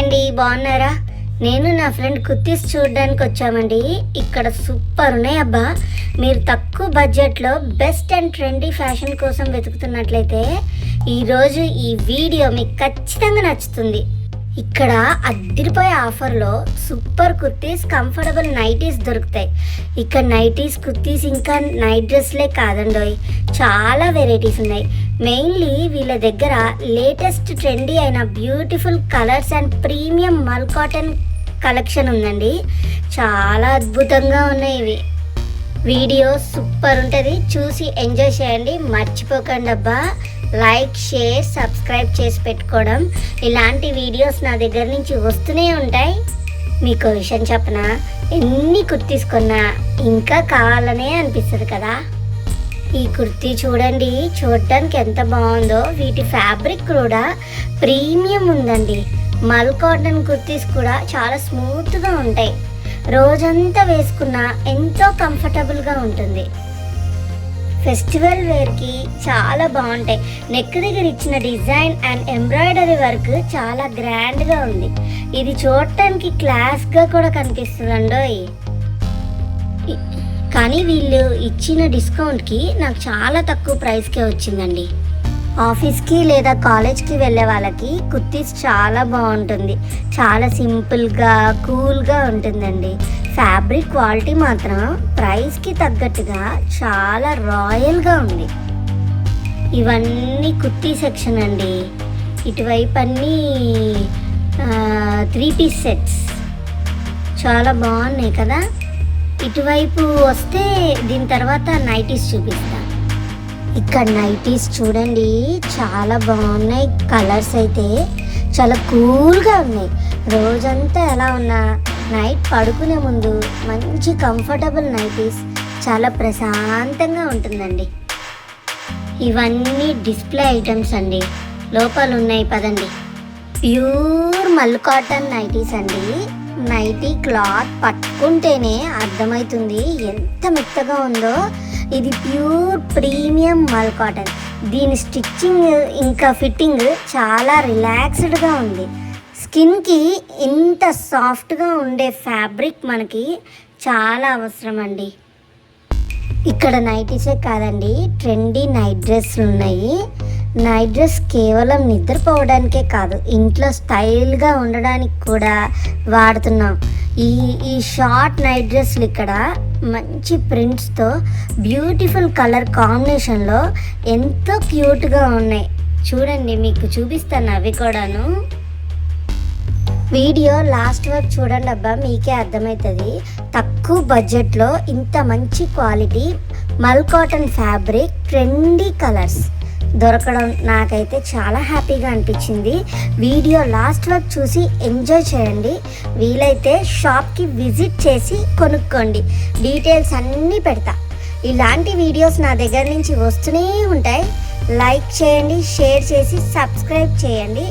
అండి, బాగున్నారా? నేను నా ఫ్రెండ్ కుర్తీస్ చూడడానికి వచ్చామండి. ఇక్కడ సూపర్ ఉన్నాయి అబ్బా. మీరు తక్కువ బడ్జెట్లో బెస్ట్ అండ్ ట్రెండీ ఫ్యాషన్ కోసం వెతుకుతున్నట్లయితే ఈరోజు ఈ వీడియో మీకు ఖచ్చితంగా నచ్చుతుంది. ఇక్కడ అద్దరిపోయే ఆఫర్లో సూపర్ కుర్తీస్, కంఫర్టబుల్ నైటీస్ దొరుకుతాయి. ఇక్కడ నైటీస్, కుర్తీస్ ఇంకా నైట్ డ్రెస్లే కాదండోయ్, చాలా వెరైటీస్ ఉన్నాయి. మెయిన్లీ వీళ్ళ దగ్గర లేటెస్ట్ ట్రెండీ అయిన బ్యూటిఫుల్ కలర్స్ అండ్ ప్రీమియం మల్ కాటన్ కలెక్షన్ ఉందండి. చాలా అద్భుతంగా ఉన్నాయి ఇవి. వీడియో సూపర్ ఉంటుంది, చూసి ఎంజాయ్ చేయండి. మర్చిపోకండి అబ్బా, లైక్, షేర్, సబ్స్క్రైబ్ చేసి పెట్టుకోవడం. ఇలాంటి వీడియోస్ నా దగ్గర నుంచి వస్తూనే ఉంటాయి. మీకు విషయం చెప్పనా, ఎన్ని కుర్తీస్ కొన్నా ఇంకా కావాలనే అనిపిస్తుంది కదా. ఈ కుర్తీ చూడండి, చూడటానికి ఎంత బాగుందో. వీటి ఫ్యాబ్రిక్ కూడా ప్రీమియం ఉందండి. మల్ కాటన్ కుర్తీస్ కూడా చాలా స్మూత్గా ఉంటాయి. రోజంతా వేసుకున్నా ఎంతో కంఫర్టబుల్గా ఉంటుంది. ఫెస్టివల్ వేర్కి చాలా బాగుంటాయి. నెక్ దగ్గర ఇచ్చిన డిజైన్ అండ్ ఎంబ్రాయిడరీ వర్క్ చాలా గ్రాండ్గా ఉంది. ఇది చూడటానికి క్లాస్గా కూడా కనిపిస్తుందండోయ్. కానీ వీళ్ళు ఇచ్చిన డిస్కౌంట్కి నాకు చాలా తక్కువ ప్రైస్కే వచ్చిందండి. ఆఫీస్కి లేదా కాలేజ్కి వెళ్ళే వాళ్ళకి కుర్తీస్ చాలా బాగుంటుంది. చాలా సింపుల్గా, కూల్గా ఉంటుందండి. ఫ్యాబ్రిక్ క్వాలిటీ మాత్రం ప్రైస్కి తగ్గట్టుగా చాలా రాయల్గా ఉంది. ఇవన్నీ కుర్తీ సెక్షన్ అండి. ఇటువైపు అన్నీ 3 పీస్ సెట్స్ చాలా బాగున్నాయి కదా. ఇటువైపు వస్తే దీని తర్వాత నైటీస్ చూపిస్తాను. ఇక్కడ నైటీస్ చూడండి, చాలా బాగున్నాయి. కలర్స్ అయితే చాలా కూల్గా ఉన్నాయి. రోజంతా ఎలా ఉన్నా నైట్ పడుకునే ముందు మంచి కంఫర్టబుల్ నైటీస్ చాలా ప్రశాంతంగా ఉంటుందండి. ఇవన్నీ డిస్ప్లే ఐటమ్స్ అండి. లోపల ఉన్నాయి పదండి. ప్యూర్ మల్ కాటన్ నైటీస్ అండి. నైటీ క్లాత్ పట్టుకుంటేనే అర్థమవుతుంది ఎంత మెత్తగా ఉందో. ఇది ప్యూర్ ప్రీమియం మల్ కాటన్. దీని స్టిచ్చింగ్ ఇంకా ఫిట్టింగ్ చాలా రిలాక్స్డ్గా ఉంది. స్కిన్కి ఇంత సాఫ్ట్గా ఉండే ఫ్యాబ్రిక్ మనకి చాలా అవసరం అండి. ఇక్కడ నైటీసే కాదండి, ట్రెండీ నైట్ డ్రెస్లు ఉన్నాయి. నైట్ డ్రెస్ కేవలం నిద్రపోవడానికే కాదు, ఇంట్లో స్టైల్గా ఉండడానికి కూడా వాడుతున్నాం. ఈ షార్ట్ నైట్ డ్రెస్లు ఇక్కడ మంచి ప్రింట్స్తో బ్యూటిఫుల్ కలర్ కాంబినేషన్లో ఎంతో క్యూట్గా ఉన్నాయి. చూడండి, మీకు చూపిస్తాను అవి కూడాను. వీడియో లాస్ట్ వరకు చూడండి అబ్బా, మీకే అర్థమవుతుంది. తక్కువ బడ్జెట్లో ఇంత మంచి క్వాలిటీ మల్ కాటన్ ఫ్యాబ్రిక్, ట్రెండీ కలర్స్ దొరకడం నాకైతే చాలా హ్యాపీగా అనిపించింది. వీడియో లాస్ట్ వరకు చూసి ఎంజాయ్ చేయండి. వీలైతే షాప్కి విజిట్ చేసి కొనుక్కోండి. డీటెయిల్స్ అన్నీ పెడతా. ఇలాంటి వీడియోస్ నా దగ్గర నుంచి వస్తూనే ఉంటాయి. లైక్ చేయండి, షేర్ చేసి సబ్స్క్రైబ్ చేయండి.